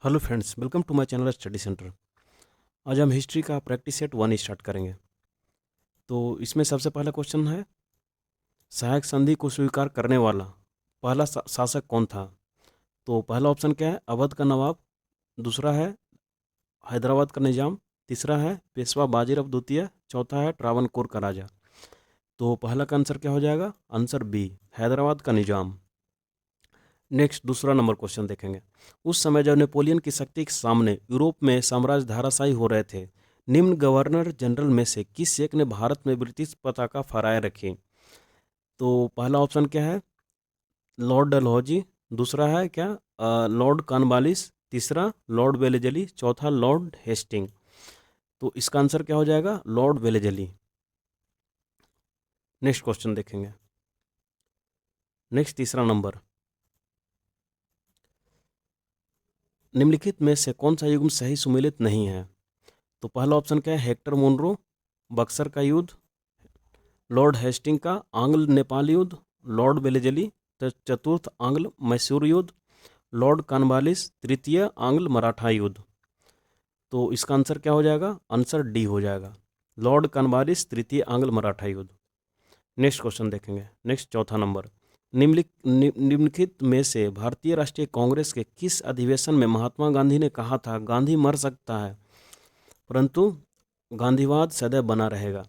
Hello friends, welcome to my channel study centre. आज हम history का प्रैक्टिस सेट 1 स्टार्ट करेंगे। तो इसमें सबसे पहला क्वेश्चन है, सहायक संधि को स्वीकार करने वाला पहला शासक कौन था? तो पहला ऑप्शन क्या है? अवध का नवाब। दूसरा है हैदराबाद का निजाम। तीसरा है पेशवा बाजीराव द्वितीय। चौथा है ट्रावणकोर का राजा। तो पहला का आंसर क्या हो जाएगा? आंसर बी, हैदराबाद का निजाम। नेक्स्ट दूसरा नंबर क्वेश्चन देखेंगे। उस समय जब नेपोलियन की शक्ति के सामने यूरोप में साम्राज्य धाराशायी हो रहे थे, निम्न गवर्नर जनरल में से किस एक ने भारत में ब्रिटिश पताका फहराए रखी? तो पहला ऑप्शन क्या है? लॉर्ड डलहौजी। दूसरा है क्या? Lord Cornwallis. तीसरा लॉर्ड वेलेजली। चौथा लॉर्ड हेस्टिंग। तो इसका आंसर क्या हो जाएगा? Lord Wellesley. नेक्स्ट क्वेश्चन देखेंगे। नेक्स्ट तीसरा नंबर, निम्नलिखित में से कौन सा युग्म सही सुमेलित नहीं है? तो पहला ऑप्शन क्या है? हेक्टर मुनरो, बक्सर का युद्ध, लॉर्ड हेस्टिंग का आंग्ल नेपाल युद्ध, लॉर्ड वेलेजली चतुर्थ आंग्ल मैसूर युद्ध, लॉर्ड कॉर्नवालिस तृतीय आंग्ल मराठा युद्ध। तो इसका आंसर क्या हो जाएगा? आंसर डी हो जाएगा, लॉर्ड कॉर्नवालिस तृतीय आंग्ल मराठा युद्ध। नेक्स्ट क्वेश्चन देखेंगे। नेक्स्ट चौथा नंबर, निम्नलिखित में से भारतीय राष्ट्रीय कांग्रेस के किस अधिवेशन में महात्मा गांधी ने कहा था, गांधी मर सकता है परंतु गांधीवाद सदैव बना रहेगा?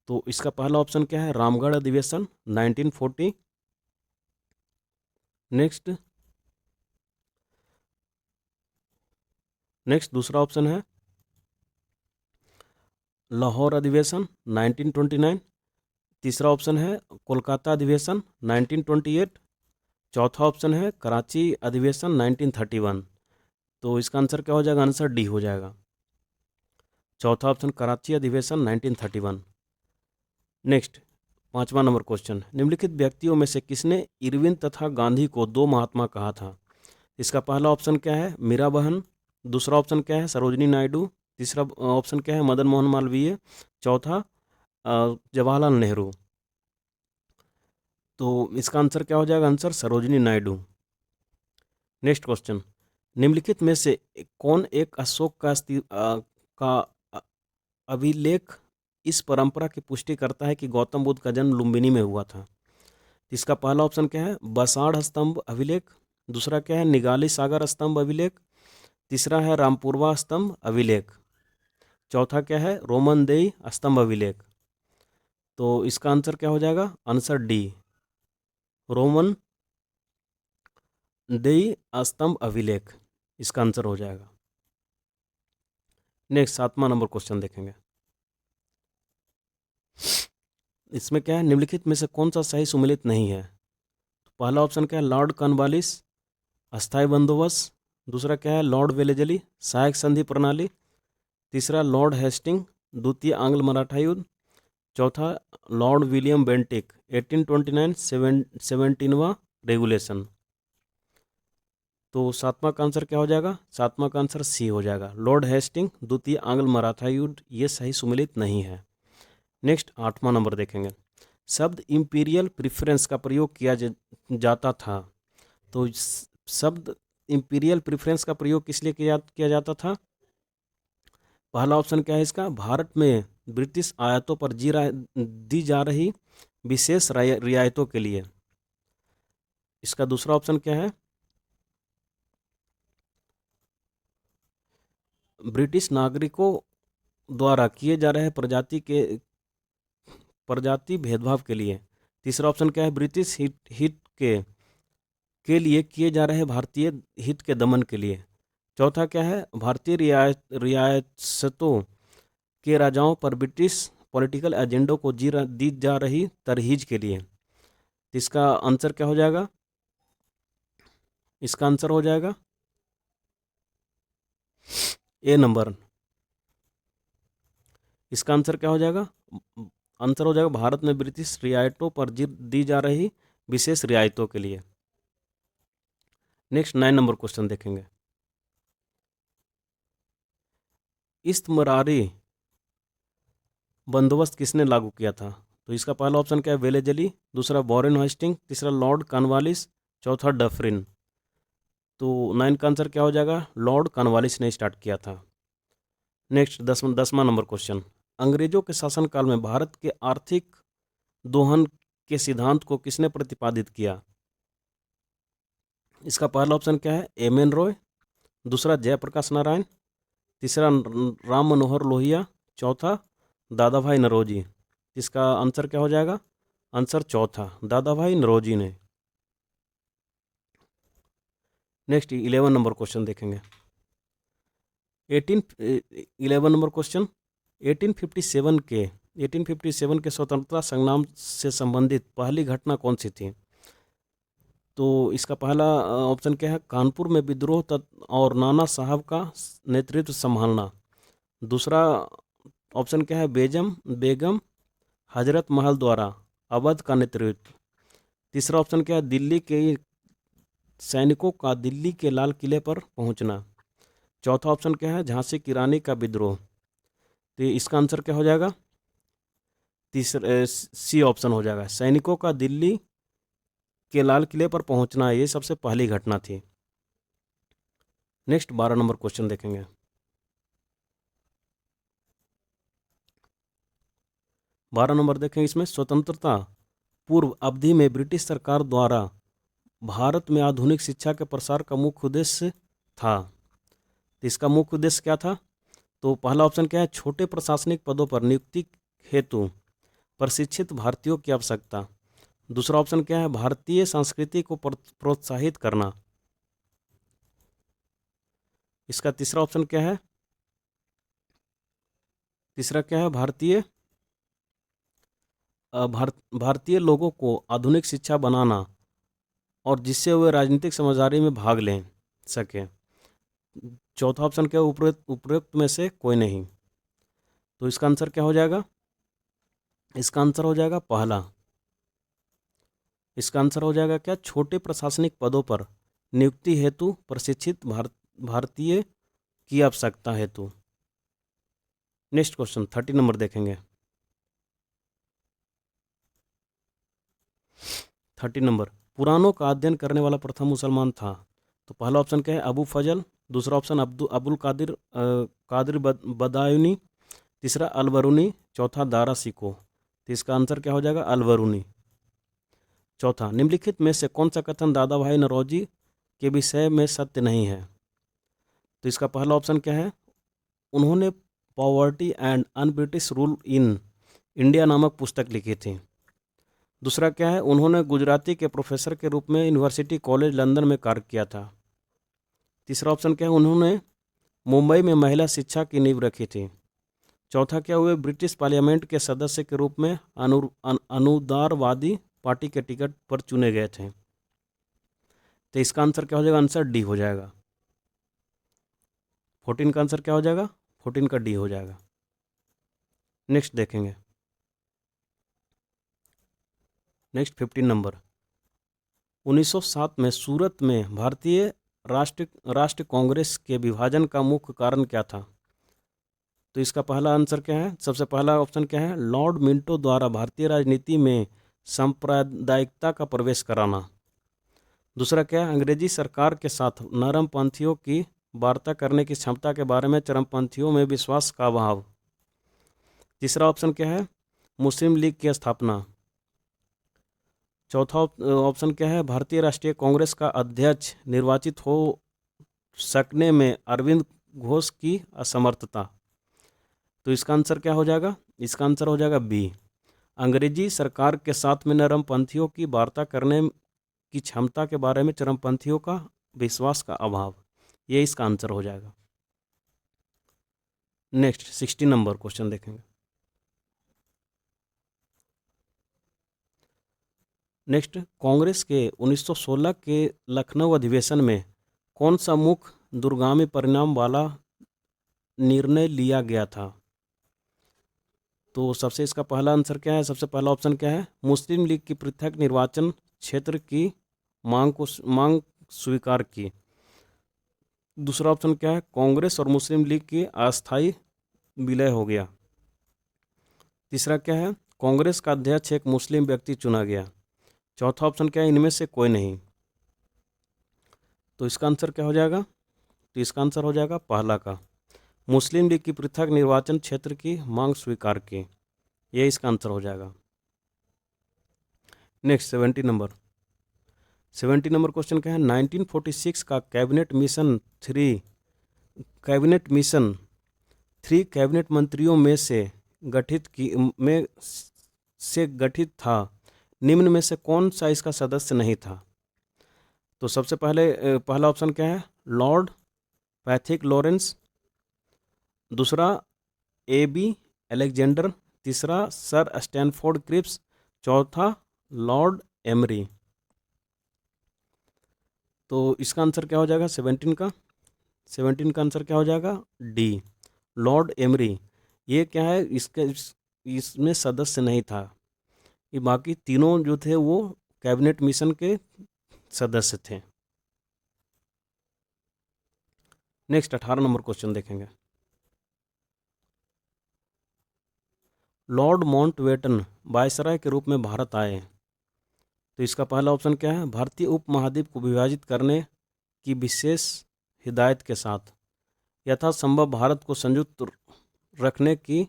तो इसका पहला ऑप्शन क्या है? रामगढ़ अधिवेशन 1940। नेक्स्ट दूसरा ऑप्शन है लाहौर अधिवेशन 1929। तीसरा ऑप्शन है कोलकाता अधिवेशन 1928। चौथा ऑप्शन है कराची अधिवेशन 1931। तो इसका आंसर क्या हो जाएगा? आंसर डी हो जाएगा, चौथा ऑप्शन कराची अधिवेशन 1931। नेक्स्ट पांचवा नंबर क्वेश्चन, निम्नलिखित व्यक्तियों में से किसने इरविन तथा गांधी को दो महात्मा कहा था? इसका पहला ऑप्शन क्या है? मीरा बहन। दूसरा ऑप्शन क्या है? सरोजनी नायडू। तीसरा ऑप्शन क्या है? मदन मोहन मालवीय। चौथा जवाहरलाल नेहरू। तो इसका आंसर क्या हो जाएगा? Answer Sarojini Naidu. Next question, निम्नलिखित में से कौन एक अशोक का अभिलेख इस परंपरा की पुष्टि करता है कि गौतम बुद्ध का जन्म लुम्बिनी में हुआ था? इसका पहला ऑप्शन क्या है? बसाड़ स्तंभ अभिलेख। दूसरा क्या है? निगाली सागर स्तंभ अभिलेख। तीसरा है रामपुरवा स्तंभ अभिलेख। चौथा क्या है? रोमन देई स्तंभ अभिलेख। तो इसका आंसर क्या हो जाएगा? आंसर डी, रोमन देई स्तंभ अभिलेख इसका आंसर हो जाएगा। नेक्स्ट सातवां नंबर क्वेश्चन देखेंगे। इसमें क्या है? निम्नलिखित में से कौन सा सही सुमेलित नहीं है? तो पहला ऑप्शन क्या है? लॉर्ड कॉर्नवालिस अस्थायी बंदोबस्त। दूसरा क्या है? लॉर्ड वेलेजली सहायक संधि प्रणाली। तीसरा लॉर्ड हेस्टिंग द्वितीय आंग्ल मराठा युद्ध। चौथा लॉर्ड विलियम बेंटिक 1829 17वां रेगुलेशन। तो सातवां का आंसर क्या हो जाएगा? सातवां का आंसर सी हो जाएगा, लॉर्ड हेस्टिंग द्वितीय आंग्ल मराठा युद्ध। ये सही सुमेलित नहीं है। नेक्स्ट आठवां नंबर देखेंगे। शब्द इंपीरियल प्रिफरेंस का प्रयोग जाता था। तो शब्द इंपीरियल प्रिफरेंस का प्रयोग किस लिए किया जाता था? पहला ऑप्शन क्या है इसका? भारत में ब्रिटिश आयातों पर दी जा रही विशेष रियायतों के लिए। इसका दूसरा ऑप्शन क्या है? ब्रिटिश नागरिकों द्वारा किए जा रहे प्रजाति भेदभाव के लिए। तीसरा ऑप्शन क्या है? ब्रिटिश हित के लिए किए जा रहे भारतीय हित के दमन के लिए। चौथा क्या है? भारतीय रियासतों के राजाओं पर ब्रिटिश पॉलिटिकल एजेंडों को दी जा रही तरहीज के लिए। इसका आंसर क्या हो जाएगा? इसका आंसर हो जाएगा ए नंबर। इसका आंसर क्या हो जाएगा? आंसर हो जाएगा भारत में ब्रिटिश रियायतों पर दी जा रही विशेष रियायतों के लिए। नेक्स्ट 9 नंबर क्वेश्चन देखेंगे। इस्तमरारी बंदोबस्त किसने लागू किया था? तो इसका पहला ऑप्शन क्या है? वेलेजली। दूसरा वॉरेन हेस्टिंग। तीसरा लॉर्ड कॉर्नवालिस। चौथा डफरिन। तो 9 का आंसर क्या हो जाएगा? लॉर्ड कॉर्नवालिस ने स्टार्ट किया था। नेक्स्ट 10वां नंबर क्वेश्चन, अंग्रेजों के शासनकाल में भारत के आर्थिक दोहन के सिद्धांत को किसने प्रतिपादित किया? इसका पहला ऑप्शन क्या है? एम एन रॉय, दूसरा जयप्रकाश नारायण, तीसरा राम मनोहर लोहिया, चौथा दादा भाई नौरोजी। इसका आंसर क्या हो जाएगा? आंसर चौथा, दादा भाई नौरोजी ने। नेक्स्ट 11 नंबर क्वेश्चन देखेंगे। 11 नंबर क्वेश्चन, 1857 के स्वतंत्रता संग्राम से संबंधित पहली घटना कौन सी थी? तो इसका पहला ऑप्शन क्या है? कानपुर में विद्रोह और नाना साहब का नेतृत्व संभालना। दूसरा ऑप्शन क्या है? बेगम हजरत महल द्वारा अवध का नेतृत्व। तीसरा ऑप्शन क्या है? दिल्ली के सैनिकों का दिल्ली के लाल किले पर पहुंचना। चौथा ऑप्शन क्या है? झांसी की रानी का विद्रोह। तो इसका आंसर क्या हो जाएगा? तीसरा सी ऑप्शन हो जाएगा, सैनिकों का दिल्ली के लाल किले पर पहुंचना, ये सबसे पहली घटना थी। नेक्स्ट 12 नंबर क्वेश्चन देखेंगे। 12 नंबर देखेंगे, इसमें स्वतंत्रता पूर्व अवधि में ब्रिटिश सरकार द्वारा भारत में आधुनिक शिक्षा के प्रसार का मुख्य उद्देश्य था। तो इसका मुख्य उद्देश्य क्या था? तो पहला ऑप्शन क्या है? छोटे प्रशासनिक पदों पर नियुक्ति हेतु प्रशिक्षित भारतीयों की आवश्यकता। दूसरा ऑप्शन क्या है? भारतीय संस्कृति को प्रोत्साहित करना। इसका तीसरा ऑप्शन क्या है? तीसरा क्या है? भारतीय लोगों को आधुनिक शिक्षा बनाना और जिससे वे राजनीतिक समझदारी में भाग ले सके। चौथा ऑप्शन क्या है? उपरोक्त में से कोई नहीं। तो इसका आंसर क्या हो जाएगा? इसका आंसर हो जाएगा पहला। इसका आंसर हो जाएगा क्या? छोटे प्रशासनिक पदों पर नियुक्ति हेतु प्रशिक्षित भारतीय की आवश्यकता हेतु। नेक्स्ट क्वेश्चन 30 नंबर देखेंगे। 30 नंबर, पुराणों का अध्ययन करने वाला प्रथम मुसलमान था। तो पहला ऑप्शन क्या है? अबू फजल। दूसरा ऑप्शन अबुल कादिर बदायूनी। तीसरा अलबरूनी। चौथा दारा सिको। तो इसका आंसर क्या हो जाएगा? अलबरूनी। चौथा, निम्नलिखित में से कौन सा कथन दादा भाई नौरोजी के विषय में सत्य नहीं है? तो इसका पहला ऑप्शन क्या है? उन्होंने poverty and un British rule in India नामक पुस्तक लिखी थी। दूसरा क्या है? उन्होंने गुजराती के प्रोफेसर के रूप में यूनिवर्सिटी कॉलेज लंदन में कार्य किया था। तीसरा ऑप्शन क्या है? उन्होंने मुंबई में महिला शिक्षा की नींव रखी थी। चौथा क्या हुए? ब्रिटिश पार्लियामेंट के सदस्य के रूप में अनुदारवादी पार्टी के टिकट पर चुने गए थे। तो इसका आंसर क्या हो जाएगा? आंसर डी हो जाएगा। 14 का आंसर क्या हो जाएगा? 14 का डी हो जाएगा। नेक्स्ट देखेंगे। नेक्स्ट 15 नंबर, 1907 में सूरत में भारतीय राष्ट्र कांग्रेस के विभाजन का मुख्य कारण क्या था? तो इसका पहला आंसर क्या है? सबसे पहला ऑप्शन क्या है? लॉर्ड मिंटो द्वारा भारतीय राजनीति में सांप्रदायिकता का प्रवेश कराना। दूसरा क्या है? अंग्रेजी सरकार के साथ नरमपंथियों की वार्ता करने की क्षमता के बारे में चरमपंथियों में विश्वास का अभाव। तीसरा ऑप्शन क्या है? मुस्लिम लीग की स्थापना। चौथा ऑप्शन क्या है? भारतीय राष्ट्रीय कांग्रेस का अध्यक्ष निर्वाचित हो सकने में अरविंद घोष की असमर्थता। तो इसका आंसर क्या हो जाएगा? इसका आंसर हो जाएगा बी, अंग्रेजी सरकार के साथ में नरमपंथियों की वार्ता करने की क्षमता के बारे में चरमपंथियों का विश्वास का अभाव। ये इसका आंसर हो जाएगा। नेक्स्ट 60 नंबर क्वेश्चन देखेंगे। नेक्स्ट, कांग्रेस के 1916 के लखनऊ अधिवेशन में कौन सा मुख्य दूरगामी परिणाम वाला निर्णय लिया गया था? तो सबसे इसका पहला आंसर क्या है? सबसे पहला ऑप्शन क्या है? मुस्लिम लीग की पृथक निर्वाचन क्षेत्र की मांग स्वीकार की। दूसरा ऑप्शन क्या है? कांग्रेस और मुस्लिम लीग की अस्थायी विलय हो गया। तीसरा क्या है? कांग्रेस का अध्यक्ष एक मुस्लिम व्यक्ति चुना गया। चौथा ऑप्शन क्या है? इनमें से कोई नहीं। तो इसका आंसर क्या हो जाएगा? तो इसका आंसर हो जाएगा पहला का, मुस्लिम लीग की पृथक निर्वाचन क्षेत्र की मांग स्वीकार की। ये इसका आंसर हो जाएगा। नेक्स्ट 70 नंबर क्वेश्चन क्या है? 1946 का कैबिनेट मिशन थ्री कैबिनेट मंत्रियों में से गठित था, निम्न में से कौन सा इसका सदस्य नहीं था? तो सबसे पहला ऑप्शन क्या है? लॉर्ड पैथिक लॉरेंस, दूसरा ए बी अलेक्जेंडर, तीसरा सर स्टैनफोर्ड क्रिप्स, चौथा लॉर्ड एमरी। तो इसका आंसर क्या हो जाएगा 17 का आंसर क्या हो जाएगा? D, Lord emery. ये क्या है, इसमें सदस्य नहीं था। ये बाकी तीनों जो थे वो कैबिनेट मिशन के सदस्य थे। नेक्स्ट 18 नंबर क्वेश्चन देखेंगे। लॉर्ड माउंटबेटन वायसराय के रूप में भारत आए। तो इसका पहला ऑप्शन क्या है? भारतीय उपमहाद्वीप को विभाजित करने की विशेष हिदायत के साथ, यथासंभव भारत को संयुक्त रखने की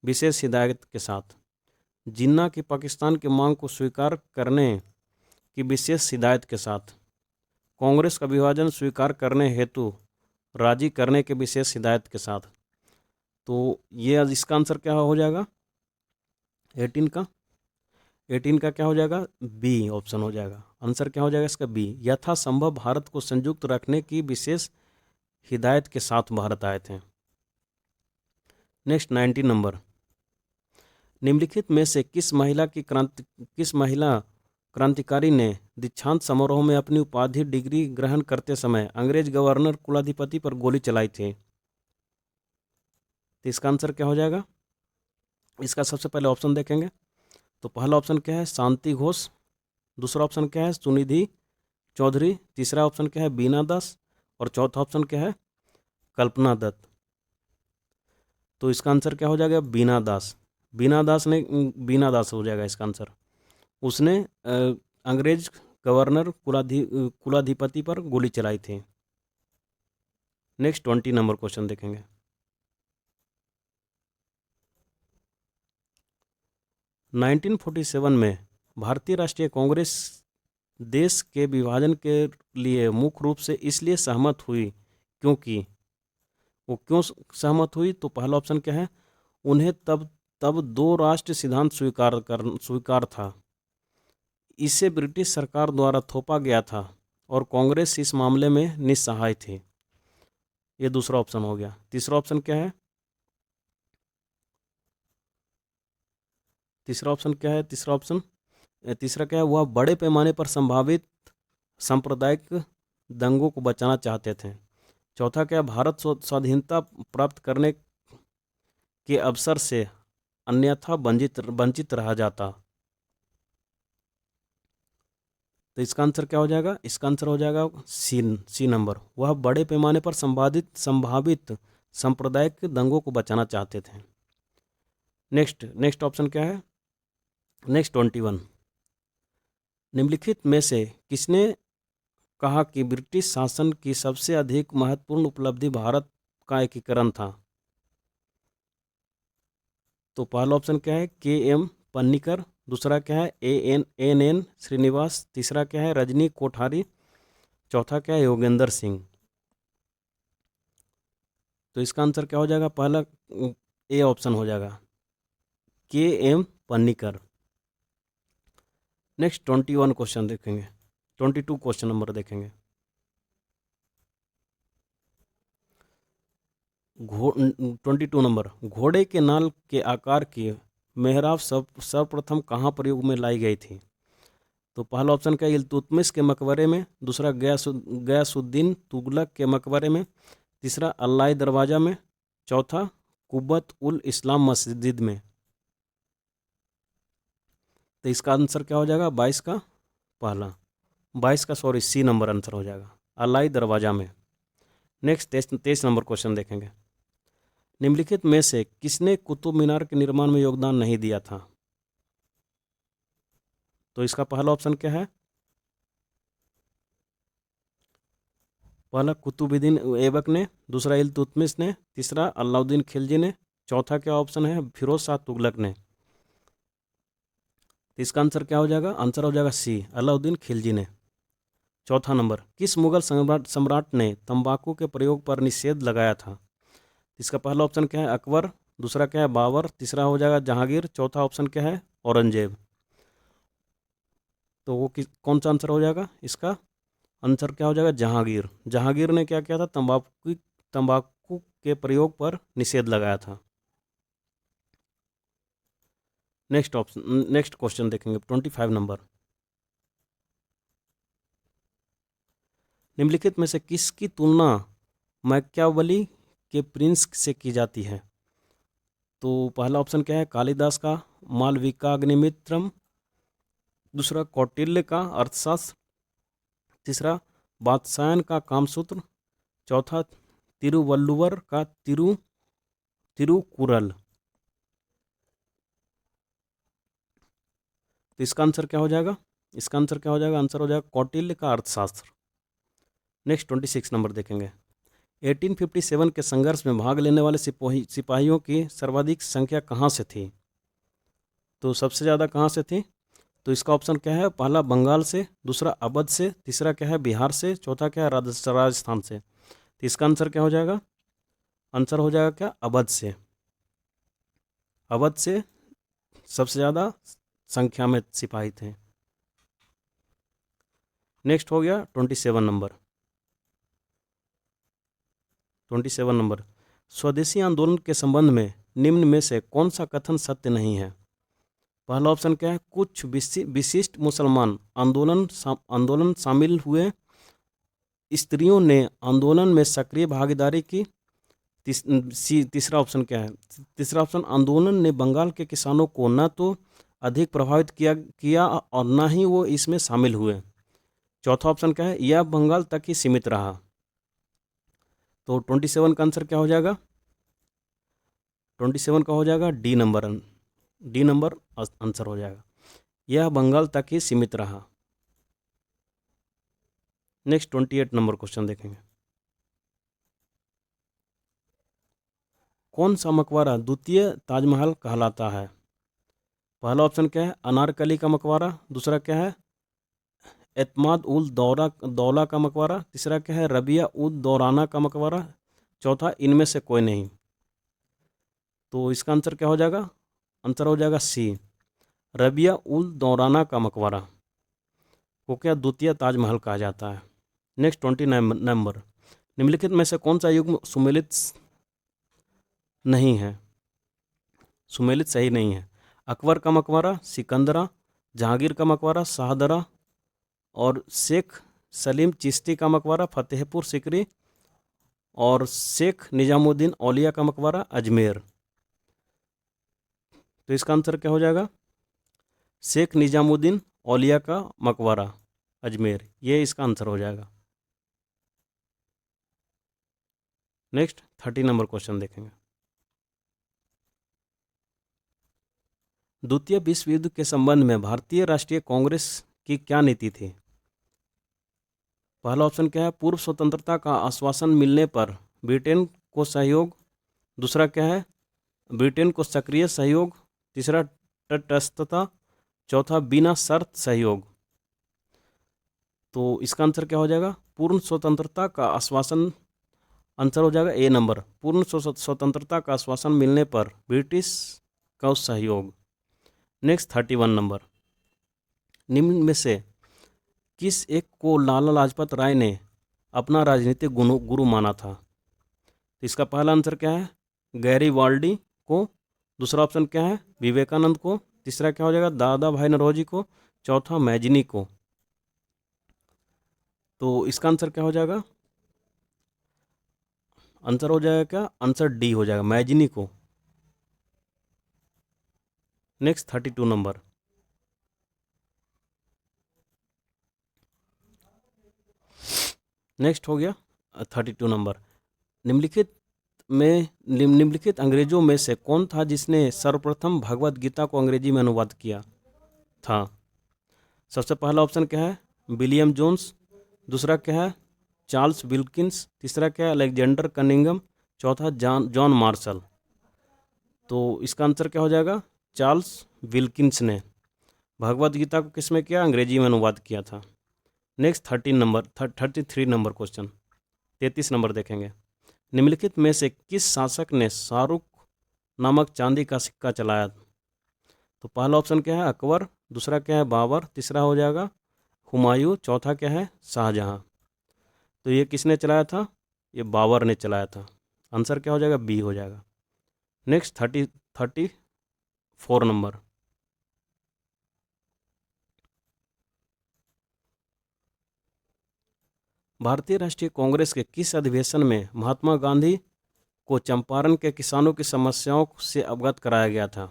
विशेष हिदायत के साथ, जिन्ना की पाकिस्तान की मांग को स्वीकार करने की विशेष हिदायत के साथ, कांग्रेस का विभाजन स्वीकार करने हेतु राजी करने के विशेष हिदायत के साथ। तो ये इसका आंसर क्या हो जाएगा 18 का क्या हो जाएगा? बी ऑप्शन हो जाएगा। आंसर क्या हो जाएगा इसका? बी, यथासंभव भारत को संयुक्त रखने की विशेष हिदायत के साथ भारत आए थे। नेक्स्ट 19 नंबर, निम्नलिखित में से किस महिला क्रांतिकारी ने दीक्षांत समारोह में अपनी उपाधि डिग्री ग्रहण करते समय अंग्रेज गवर्नर कुलाधिपति पर गोली चलाई थी? तो इसका आंसर क्या हो जाएगा? इसका सबसे पहले ऑप्शन देखेंगे। तो पहला ऑप्शन क्या है? शांति घोष, दूसरा ऑप्शन क्या है? सुनिधि चौधरी, तीसरा ऑप्शन क्या है? बीना दास, और चौथा ऑप्शन क्या है? कल्पना दत्त। तो इसका आंसर क्या हो जाएगा? बीना दास। बीना दास हो जाएगा इसका आंसर। उसने अंग्रेज गवर्नर कुलाधिपति पर गोली चलाई थी। नेक्स्ट 20 नंबर क्वेश्चन देखेंगे। नाइनटीन 47 में भारतीय राष्ट्रीय कांग्रेस देश के विभाजन के लिए मुख्य रूप से इसलिए सहमत हुई क्योंकि वो क्यों सहमत हुई? तो पहला ऑप्शन क्या है? उन्हें तब दो राष्ट्र सिद्धांत स्वीकार था। इसे ब्रिटिश सरकार द्वारा थोपा गया था और कांग्रेस इस मामले में निस्सहाय थी। ये दूसरा ऑप्शन हो गया। तीसरा ऑप्शन क्या है? तीसरा क्या है? वह बड़े पैमाने पर संभावित सांप्रदायिक दंगों को बचाना चाहते थे। चौथा क्या? भारत स्वाधीनता प्राप्त करने के अवसर से अन्यथा वंचित रह जाता। तो इसका आंसर क्या हो जाएगा? इसका आंसर हो जाएगा सी नंबर, वह बड़े पैमाने पर संभावित सांप्रदायिक दंगों को बचाना चाहते थे। नेक्स्ट ऑप्शन क्या है? नेक्स्ट 21, निम्नलिखित में से किसने कहा कि ब्रिटिश शासन की सबसे अधिक महत्वपूर्ण उपलब्धि भारत का एकीकरण था? तो पहला ऑप्शन क्या है? के.एम. पन्नीकर, दूसरा क्या है? एन श्रीनिवास, तीसरा क्या है? रजनी कोठारी, चौथा क्या है? योगेंद्र सिंह। तो इसका आंसर क्या हो जाएगा? पहला ए ऑप्शन हो जाएगा, के.एम. पन्नीकर। नेक्स्ट 21 क्वेश्चन देखेंगे, 22 क्वेश्चन नंबर देखेंगे। 22 नंबर, घोड़े के नाल के आकार की मेहराब सर्वप्रथम कहाँ प्रयोग में लाई गई थी? तो पहला ऑप्शन क्या है? इल्तुतमिश के मकबरे में, दूसरा गयासुद्दीन तुगलक के मकबरे में, तीसरा अल्लाई दरवाजा में, चौथा कुब्बत उल इस्लाम मस्जिद में। तो इसका आंसर क्या हो जाएगा? 22 का सी नंबर आंसर हो जाएगा, अल्लाई दरवाजा में। नेक्स्ट 23 नंबर क्वेश्चन देखेंगे। निम्नलिखित में से किसने कुतुब मीनार के निर्माण में योगदान नहीं दिया था? तो इसका पहला ऑप्शन क्या है? पहला कुतुबुद्दीन ऐबक ने, दूसरा इल्तुतमिश ने, तीसरा अलाउद्दीन खिलजी ने, चौथा क्या ऑप्शन है फिरोज शाह तुगलक ने। तो इसका आंसर क्या हो जाएगा? आंसर हो जाएगा सी, अलाउद्दीन खिलजी ने। चौथा नंबर, किस मुगल सम्राट ने तंबाकू के प्रयोग पर निषेध लगाया था? इसका पहला ऑप्शन क्या है? अकबर, दूसरा क्या है? बाबर, तीसरा हो जाएगा जहांगीर, चौथा ऑप्शन क्या है? औरंगजेब। तो वो कौन सा आंसर हो जाएगा? इसका आंसर क्या हो जाएगा? जहांगीर। जहांगीर ने क्या किया था? तंबाकू के प्रयोग पर निषेध लगाया था। नेक्स्ट क्वेश्चन देखेंगे 25 नंबर। निम्नलिखित में से किसकी तुलना मैकियावेली के प्रिंस से की जाती है? तो पहला ऑप्शन क्या है? कालिदास का मालविकाग्निमित्रम, दूसरा कौटिल्य का अर्थशास्त्र, तीसरा वात्स्यायन का कामसूत्र, चौथा तिरुवल्लुवर का तिरुकुरल। तो इसका आंसर क्या हो जाएगा? इसका आंसर क्या हो जाएगा? आंसर हो जाएगा कौटिल्य का अर्थशास्त्र। नेक्स्ट 26 नंबर देखेंगे। 1857 के संघर्ष में भाग लेने वाले सिपाहियों की सर्वाधिक संख्या कहाँ से थी? तो सबसे ज़्यादा कहाँ से थी? तो इसका ऑप्शन क्या है? पहला बंगाल से, दूसरा अवध से, तीसरा क्या है? बिहार से, चौथा क्या है? राजस्थान से। तो इसका आंसर क्या हो जाएगा? आंसर हो जाएगा क्या? अवध से। अवध से सबसे ज़्यादा संख्या में सिपाही थे। नेक्स्ट हो गया 27 नंबर। 27 नंबर, स्वदेशी आंदोलन के संबंध में निम्न में से कौन सा कथन सत्य नहीं है? पहला ऑप्शन क्या है? कुछ विशिष्ट मुसलमान आंदोलन शामिल हुए, स्त्रियों ने आंदोलन में सक्रिय भागीदारी की। तीसरा ऑप्शन क्या है? तीसरा ऑप्शन, आंदोलन ने बंगाल के किसानों को न तो अधिक प्रभावित किया और न ही वो इसमें शामिल हुए। चौथा ऑप्शन क्या है? यह बंगाल तक ही सीमित रहा। तो 27 का आंसर क्या हो जाएगा? 27 का हो जाएगा D number. D number answer हो जाएगा, यह बंगाल तक ही सीमित रहा। नेक्स्ट 28 नंबर क्वेश्चन देखेंगे। कौन सा मकबरा द्वितीय ताजमहल कहलाता है? पहला ऑप्शन क्या है? अनारकली का मकबरा, दूसरा क्या है? एतमाद उल दौला का मकबरा, तीसरा क्या है? रबिया उद दौराना का मकबरा, चौथा इनमें से कोई नहीं। तो इसका आंसर क्या हो जाएगा? आंसर हो जाएगा सी, रबिया उल दौराना का मकबरा को क्या द्वितीय ताजमहल कहा जाता है। नेक्स्ट 29 नंबर, निम्नलिखित में से कौन सा युग्म सुमेलित नहीं है? सुमेलित सही नहीं है। अकबर का मकबरा, सिकंदरा, जहांगीर का मकबरा, शाहदरा और शेख सलीम चिश्ती का मकबरा फतेहपुर सिकरी और शेख निजामुद्दीन औलिया का मकबरा अजमेर। तो इसका आंसर क्या हो जाएगा? शेख निजामुद्दीन औलिया का मकबरा अजमेर, ये इसका आंसर हो जाएगा। नेक्स्ट 30 नंबर क्वेश्चन देखेंगे। द्वितीय विश्व युद्ध के संबंध में भारतीय राष्ट्रीय कांग्रेस की क्या नीति थी? पहला ऑप्शन क्या है? पूर्व स्वतंत्रता का आश्वासन मिलने पर ब्रिटेन को सहयोग, दूसरा क्या है? ब्रिटेन को सक्रिय सहयोग, तीसरा तटस्थता, चौथा बिना शर्त सहयोग। तो इसका आंसर क्या हो जाएगा? पूर्ण स्वतंत्रता का आश्वासन। आंसर हो जाएगा ए नंबर, पूर्ण स्वतंत्रता का आश्वासन मिलने पर ब्रिटिश का सहयोग। नेक्स्ट 31 नंबर, निम्न में से किस एक को लाला लाजपत राय ने अपना राजनीतिक गुरु माना था? तो इसका पहला आंसर क्या है? गैरीवाल्डी को, दूसरा ऑप्शन क्या है? विवेकानंद को, तीसरा क्या हो जाएगा? दादा भाई नौरोजी को, चौथा मैजनी को। तो इसका आंसर क्या हो जाएगा? आंसर हो जाएगा क्या? आंसर डी हो जाएगा, मैजनी को। नेक्स्ट 32 नंबर, नेक्स्ट हो गया 32 नंबर। निम्नलिखित अंग्रेजों में से कौन था जिसने सर्वप्रथम भगवत गीता को अंग्रेजी में अनुवाद किया था? सबसे पहला ऑप्शन क्या है? विलियम जोन्स, दूसरा क्या है? चार्ल्स विल्किंस, तीसरा क्या है अलेक्जेंडर कनिंघम, चौथा जॉन मार्शल। तो इसका आंसर क्या हो जाएगा, चार्ल्स विल्किंस ने भगवत गीता को किसमें किया, अंग्रेजी में अनुवाद किया था। नेक्स्ट 33 नंबर क्वेश्चन, 33 नंबर देखेंगे। निम्नलिखित में से किस शासक ने शाहरुख नामक चांदी का सिक्का चलाया। तो पहला ऑप्शन क्या है अकबर, दूसरा क्या है बाबर, तीसरा हो जाएगा हुमायूं, चौथा क्या है शाहजहां। तो ये किसने चलाया था, ये बाबर ने चलाया था। आंसर क्या हो जाएगा, बी हो जाएगा। नेक्स्ट 34 नंबर, भारतीय राष्ट्रीय कांग्रेस के किस अधिवेशन में महात्मा गांधी को चंपारण के किसानों की समस्याओं से अवगत कराया गया था।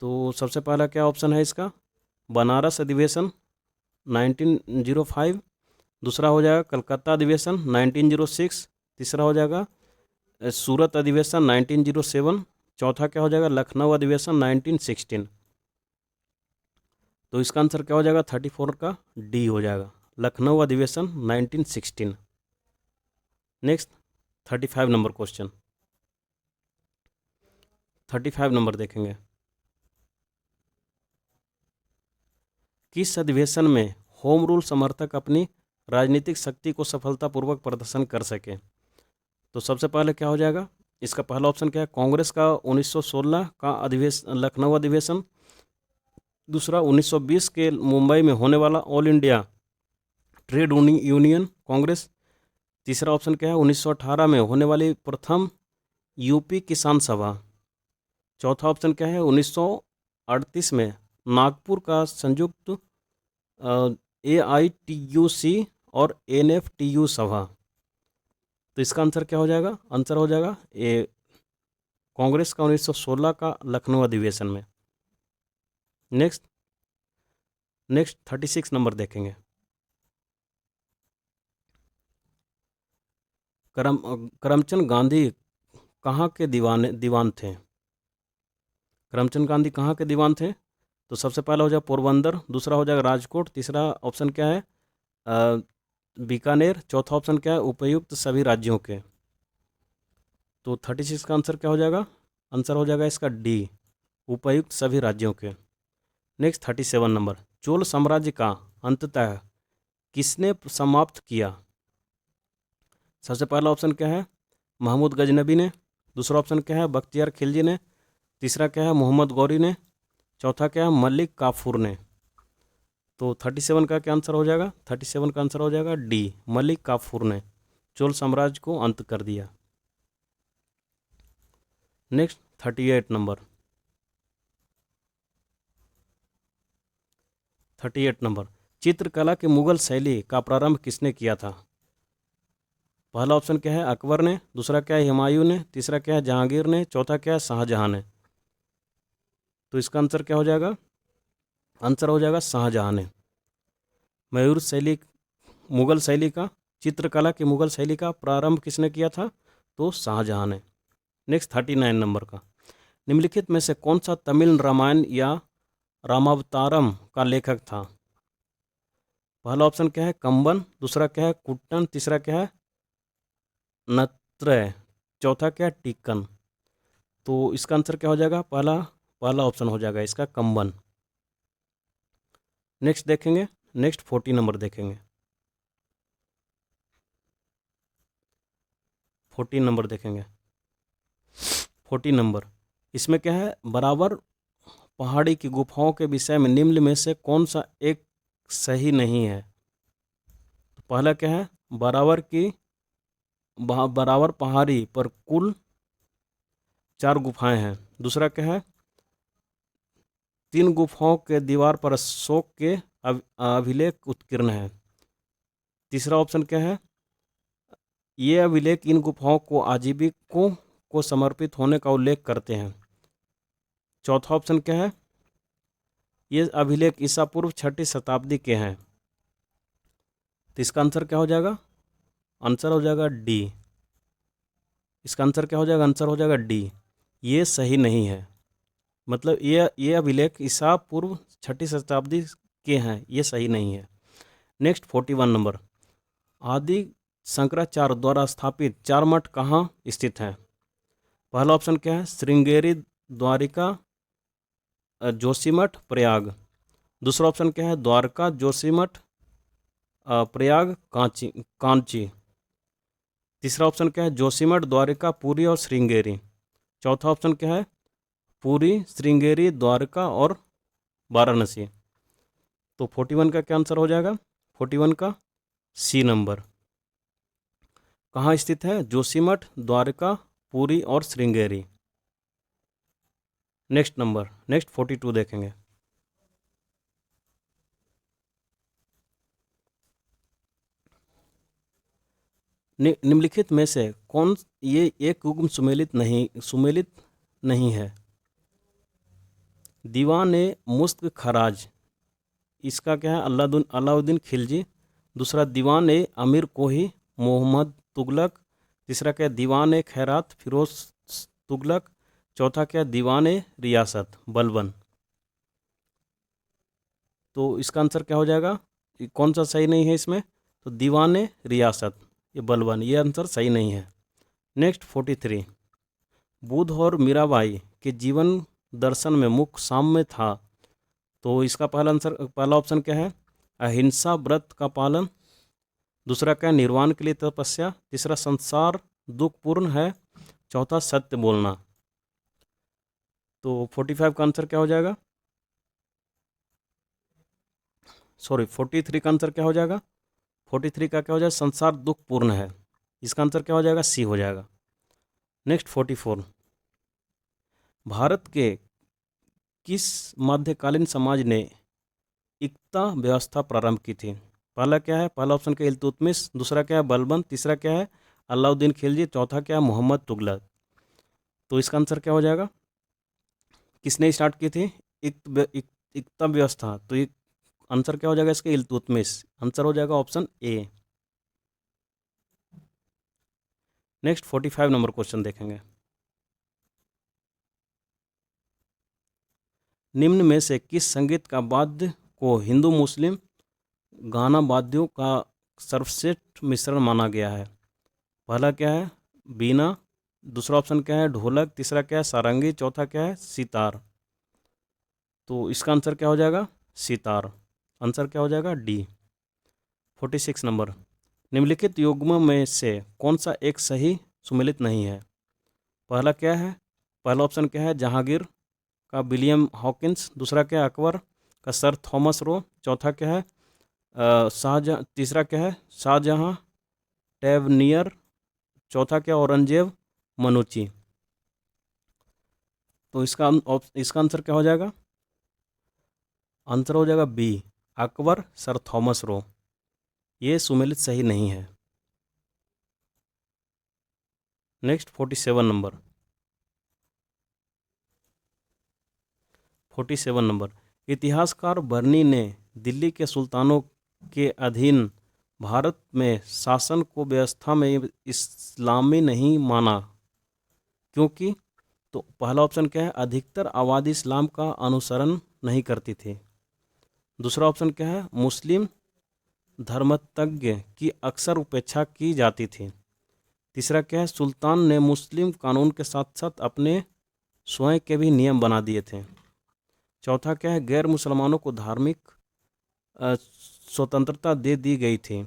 तो सबसे पहला क्या ऑप्शन है इसका, बनारस अधिवेशन 1905, दूसरा हो जाएगा कलकत्ता अधिवेशन 1906, तीसरा हो जाएगा सूरत अधिवेशन 1907, चौथा क्या हो जाएगा लखनऊ अधिवेशन 1916। तो इसका आंसर क्या हो जाएगा 34 का डी हो जाएगा, लखनऊ अधिवेशन 1916। नेक्स्ट 35 नंबर क्वेश्चन, 35 नंबर देखेंगे। किस अधिवेशन में होम रूल समर्थक अपनी राजनीतिक शक्ति को सफलतापूर्वक प्रदर्शन कर सके। तो सबसे पहले क्या हो जाएगा, इसका पहला ऑप्शन क्या है कांग्रेस का 1916 का अधिवेशन, लखनऊ अधिवेशन, दूसरा 1920 के मुंबई में होने वाला all India trade union Congress, तीसरा ऑप्शन क्या है 1918 में होने वाली प्रथम यूपी किसान सभा, चौथा ऑप्शन क्या है 1938 में नागपुर का संयुक्त AITUC और NFTU सभा। तो इसका आंसर क्या हो जाएगा, आंसर हो जाएगा ए कांग्रेस का 1916 का लखनऊ अधिवेशन में। नेक्स्ट 36 नंबर देखेंगे। करमचंद गांधी कहाँ के दीवान थे। करमचंद गांधी कहाँ के दीवान थे। तो सबसे पहला हो जाएगा पोरबंदर, दूसरा हो जाएगा राजकोट, तीसरा ऑप्शन क्या है बीकानेर, चौथा ऑप्शन क्या है उपर्युक्त सभी राज्यों के। तो 36 का आंसर क्या हो जाएगा, आंसर हो जाएगा इसका डी, उपर्युक्त सभी राज्यों के। नेक्स्ट 37 नंबर, चोल साम्राज्य का अंततः किसने समाप्त किया। सबसे पहला ऑप्शन क्या है महमूद गजनबी ने, दूसरा ऑप्शन क्या है बख्तियार खिलजी ने, तीसरा क्या है मोहम्मद गौरी ने, चौथा क्या है मलिक काफूर ने। तो 37 का क्या आंसर हो जाएगा, 37 का आंसर हो जाएगा डी, मलिक काफूर ने चोल साम्राज्य को अंत कर दिया। नेक्स्ट 38 नंबर, 38 नंबर, चित्रकला की मुगल शैली का प्रारंभ किसने किया था। पहला ऑप्शन क्या है अकबर ने, दूसरा क्या है हुमायूं ने, तीसरा क्या है जहांगीर ने, चौथा क्या है शाहजहां ने। तो इसका आंसर क्या हो जाएगा, आंसर हो जाएगा शाहजहां ने। मयूर शैली, मुगल शैली का, चित्रकला की मुगल शैली का प्रारंभ किसने किया था, तो शाहजहां ने। नेक्स्ट 39 नंबर का, निम्नलिखित में से कौन सा तमिल रामायण या रामावतारम का लेखक था। पहला ऑप्शन क्या है कंबन, दूसरा क्या है कुट्टन, तीसरा क्या है नत्रय, चौथा क्या है टिक्कन। तो इसका आंसर क्या हो जाएगा, पहला ऑप्शन हो जाएगा इसका कंबन। नेक्स्ट देखेंगे, नेक्स्ट 40 नंबर देखेंगे, 40 नंबर देखेंगे। 40 नंबर, इसमें क्या है बराबर पहाड़ी की गुफाओं के विषय में निम्न में से कौन सा एक सही नहीं है। तो पहला क्या है बराबर पहाड़ी पर कुल 4 गुफाएं हैं, दूसरा क्या है 3 गुफाओं के दीवार पर अशोक के अभिलेख उत्कीर्ण है, तीसरा ऑप्शन क्या है ये अभिलेख इन गुफाओं को आजीविकों को समर्पित होने का उल्लेख करते हैं, चौथा ऑप्शन क्या है ये अभिलेख ईसा पूर्व 6ठी शताब्दी के हैं। तो इसका आंसर क्या हो जाएगा, आंसर हो जाएगा डी, इसका आंसर क्या हो जाएगा, आंसर हो जाएगा डी, ये सही नहीं है। मतलब ये अभिलेख ईसा पूर्व 6ठी शताब्दी के हैं, ये सही नहीं है। नेक्स्ट 41 नंबर, आदि शंकराचार्य द्वारा स्थापित 4 मठ कहाँ स्थित हैं? पहला ऑप्शन क्या है? श्रृंगेरी, द्वारिका, जोशीमठ, प्रयाग। दूसरा ऑप्शन क्या है? द्वारका, जोशीमठ, प्रयाग, कांची। तीसरा ऑप्शन क्या है? जोशीमठ, द्वारिका, पुरी और श्रृंगेरी। चौथा ऑप्शन क्या है? पुरी, श्रृंगेरी, द्वारका और वाराणसी। तो 41 का क्या आंसर हो जाएगा? 41 का सी नंबर। कहाँ स्थित है? जोशीमठ, द्वारका, पुरी और श्रृंगेरी। नेक्स्ट 42 देखेंगे। निम्नलिखित में से कौन ये एक युग्म सुमेलित नहीं है? दीवान ए मुश्क खराज, इसका क्या है? अलाउद्दीन खिलजी। दूसरा दीवान ए अमीर कोही, मोहम्मद तुगलक। तीसरा क्या है? दीवान ए खैरात, फिरोज तुगलक। चौथा क्या है? दीवान ए रियासत, बलबन। तो इसका आंसर क्या हो जाएगा? कौन सा सही नहीं है इसमें? तो दीवान ए रियासत, ये बलबन, ये आंसर सही नहीं है। नेक्स्ट 43, बुद्ध और मीराबाई के जीवन दर्शन में मुख्य साम्य था। तो इसका पहला ऑप्शन क्या है? अहिंसा व्रत का पालन। दूसरा क्या है? निर्वाण के लिए तपस्या। तीसरा संसार दुखपूर्ण है। चौथा सत्य बोलना। तो 45 का आंसर क्या हो जाएगा? 43 का आंसर क्या हो जाएगा? 43 का क्या हो जाएगा? संसार दुखपूर्ण है। इसका आंसर क्या हो जाएगा? सी हो जाएगा। नेक्स्ट 44, भारत के किस मध्यकालीन समाज ने इक्ता व्यवस्था प्रारंभ की थी? पहला क्या है? पहला ऑप्शन क्या है? इल्तुतमिश। दूसरा क्या है? बलबन। तीसरा क्या है? अलाउद्दीन खिलजी। चौथा क्या है? मोहम्मद तुगलक। तो इसका आंसर क्या हो जाएगा? किसने स्टार्ट की थी इक्ता व्यवस्था? तो ये आंसर क्या हो जाएगा इसका? इल्तुतमिश। आंसर हो जाएगा option A. Next 45 number question देखेंगे। निम्न में से किस संगीत का वाद्य को हिंदू मुस्लिम गाना वाद्यों का सर्वश्रेष्ठ मिश्रण माना गया है? पहला क्या है? बीना। दूसरा ऑप्शन क्या है? ढोलक। तीसरा क्या है? सारंगी। चौथा क्या है? सितार। तो इसका आंसर क्या हो जाएगा? सितार। आंसर क्या हो जाएगा? डी। 46 नंबर, निम्नलिखित युग्म में से कौन सा एक सही सुमेलित नहीं है? पहला क्या है? पहला ऑप्शन क्या है? जहांगीर का विलियम हॉकिंस। दूसरा क्या है? अकबर का सर थॉमस रो। चौथा क्या है? शाहजहाँ। तीसरा क्या है? शाहजहाँ टेवनियर। चौथा क्या? औरंगजेब मनुची। तो इसका आंसर क्या हो जाएगा? आंसर हो जाएगा B, Akbar sir Thomas Roe. ये सुमेलित सही नहीं है। नेक्स्ट 47 नंबर, 47 नंबर, इतिहासकार बर्नी ने दिल्ली के सुल्तानों के अधीन भारत में शासन को व्यवस्था में इस्लामी नहीं माना, क्योंकि? तो पहला ऑप्शन क्या है? अधिकतर आबादी इस्लाम का अनुसरण नहीं करती थी। दूसरा ऑप्शन क्या है? मुस्लिम धर्मतज्ञ की अक्सर उपेक्षा की जाती थी। तीसरा क्या है? सुल्तान ने मुस्लिम कानून के साथ साथ अपने स्वयं के भी नियम बना दिए थे। चौथा क्या है? गैर मुसलमानों को धार्मिक स्वतंत्रता दे दी गई थी।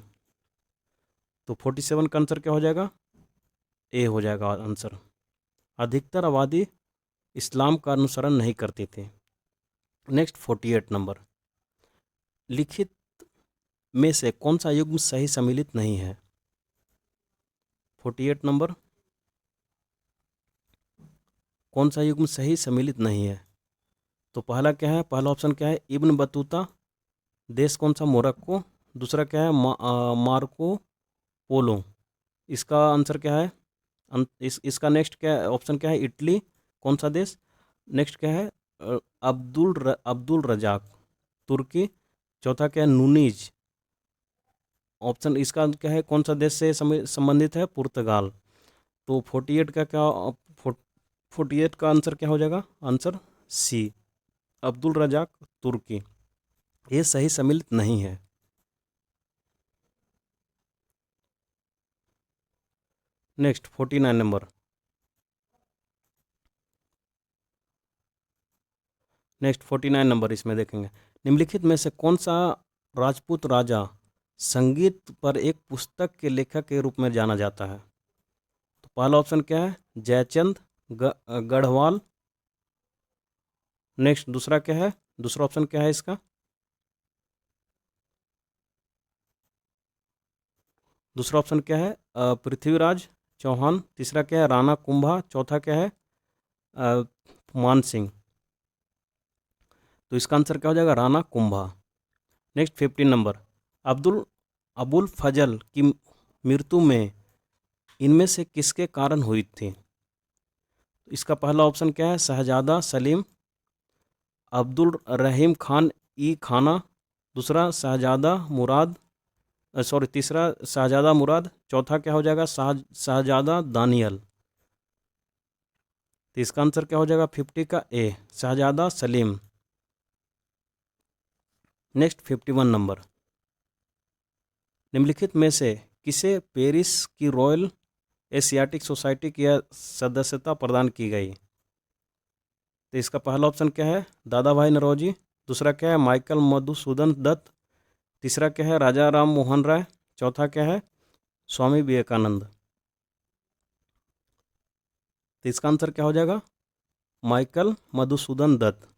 तो 47 का आंसर क्या हो जाएगा? ए हो जाएगा आंसर। अधिकतर आबादी इस्लाम का अनुसरण नहीं करती थी। नेक्स्ट 48 नंबर, लिखित में से कौन सा युग्म सही सम्मिलित नहीं है? 48 नंबर, कौन सा युग्म सही सम्मिलित नहीं है? तो पहला क्या है? पहला ऑप्शन क्या है? Ibn Battuta. देश कौन सा? मोरक्को। दूसरा क्या है? Marco Polo. इसका आंसर क्या है? इसका नेक्स्ट क्या है? ऑप्शन क्या है? इटली। कौन सा देश? नेक्स्ट क्या है? अब्दुल रजाक, तुर्की। चौथा क्या है? नूनीज। ऑप्शन इसका क्या है? कौन सा देश से संबंधित है? पुर्तगाल। तो 48 का क्या? 48 का आंसर क्या हो जाएगा? आंसर सी, अब्दुल रजाक, तुर्की। ये सही सम्मिलित नहीं है। Next 49 number. नेक्स्ट 49 नंबर इसमें देखेंगे, निम्नलिखित में से कौन सा राजपूत राजा संगीत पर एक पुस्तक के लेखक के रूप में जाना जाता है? तो पहला ऑप्शन क्या है? जयचंद गढ़वाल। नेक्स्ट दूसरा क्या है? दूसरा ऑप्शन क्या है इसका? दूसरा ऑप्शन क्या है? पृथ्वीराज चौहान। तीसरा क्या है? राणा कुंभा। चौथा क्या है? मान सिंह। तो इसका आंसर क्या हो जाएगा? राणा कुंभा। नेक्स्ट 15 नंबर, अबुल फजल की मृत्यु में इनमें से किसके कारण हुई थी? इसका पहला ऑप्शन क्या है? शहजादा सलीम, अब्दुल रहीम खान ई खाना। दूसरा शहजादा मुराद, तीसरा शहजादा मुराद। चौथा क्या हो जाएगा? शहजादा दानियल। तो इसका आंसर क्या हो जाएगा? 50 का ए, शहजादा सलीम। नेक्स्ट 51 नंबर, निम्नलिखित में से किसे पेरिस की रॉयल एशियाटिक सोसाइटी की सदस्यता प्रदान की गई? तो इसका पहला ऑप्शन क्या है? दादा भाई नौरोजी। दूसरा क्या है? माइकल मधुसूदन दत्त। तीसरा क्या है? राजा राम मोहन राय। चौथा क्या है? स्वामी विवेकानंद। तो इसका आंसर क्या हो जाएगा? माइकल मधुसूदन दत्त।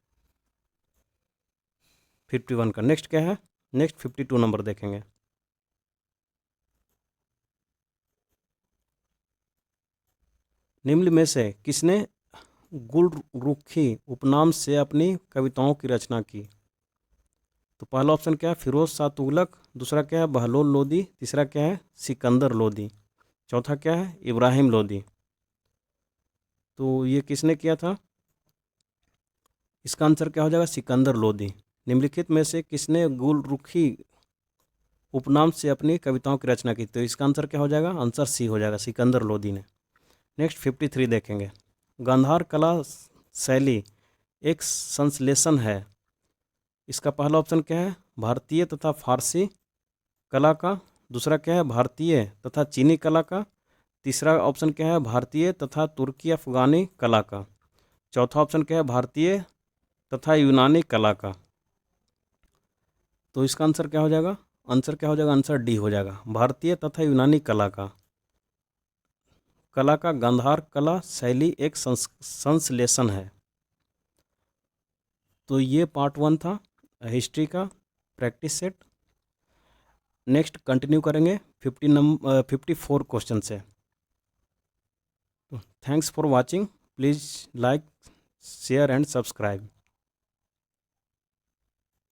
51 का। नेक्स्ट क्या है? नेक्स्ट 52 नंबर देखेंगे, निम्न में से किसने गुलरुखी उपनाम से अपनी कविताओं की रचना की? तो पहला ऑप्शन क्या है? फिरोज शाह तुगलक। दूसरा क्या है? बहलोल लोदी। तीसरा क्या है? सिकंदर लोदी। चौथा क्या है? इब्राहिम लोदी। तो ये किसने किया था? इसका आंसर क्या हो जाएगा? सिकंदर लोदी। निम्नलिखित में से किसने गुलरुखी उपनाम से अपनी कविताओं की रचना की? तो इसका आंसर क्या हो जाएगा? आंसर सी हो जाएगा, सिकंदर लोदी ने। नेक्स्ट 53 देखेंगे, गांधार कला शैली एक संश्लेषण है। इसका पहला ऑप्शन क्या है? भारतीय तथा फारसी कला का। दूसरा क्या है? भारतीय तथा चीनी कला का। तीसरा ऑप्शन क्या है? भारतीय तथा तुर्की अफगानी कला का। चौथा ऑप्शन क्या है? भारतीय तथा यूनानी कला का। तो इसका आंसर क्या हो जाएगा? आंसर क्या हो जाएगा? आंसर डी हो जाएगा, भारतीय तथा यूनानी कला का। गांधार कला शैली एक संश्लेषण है। तो ये पार्ट 1 था हिस्ट्री का प्रैक्टिस सेट। नेक्स्ट कंटिन्यू करेंगे 54 क्वेश्चन से। Thanks for watching, please like share and subscribe.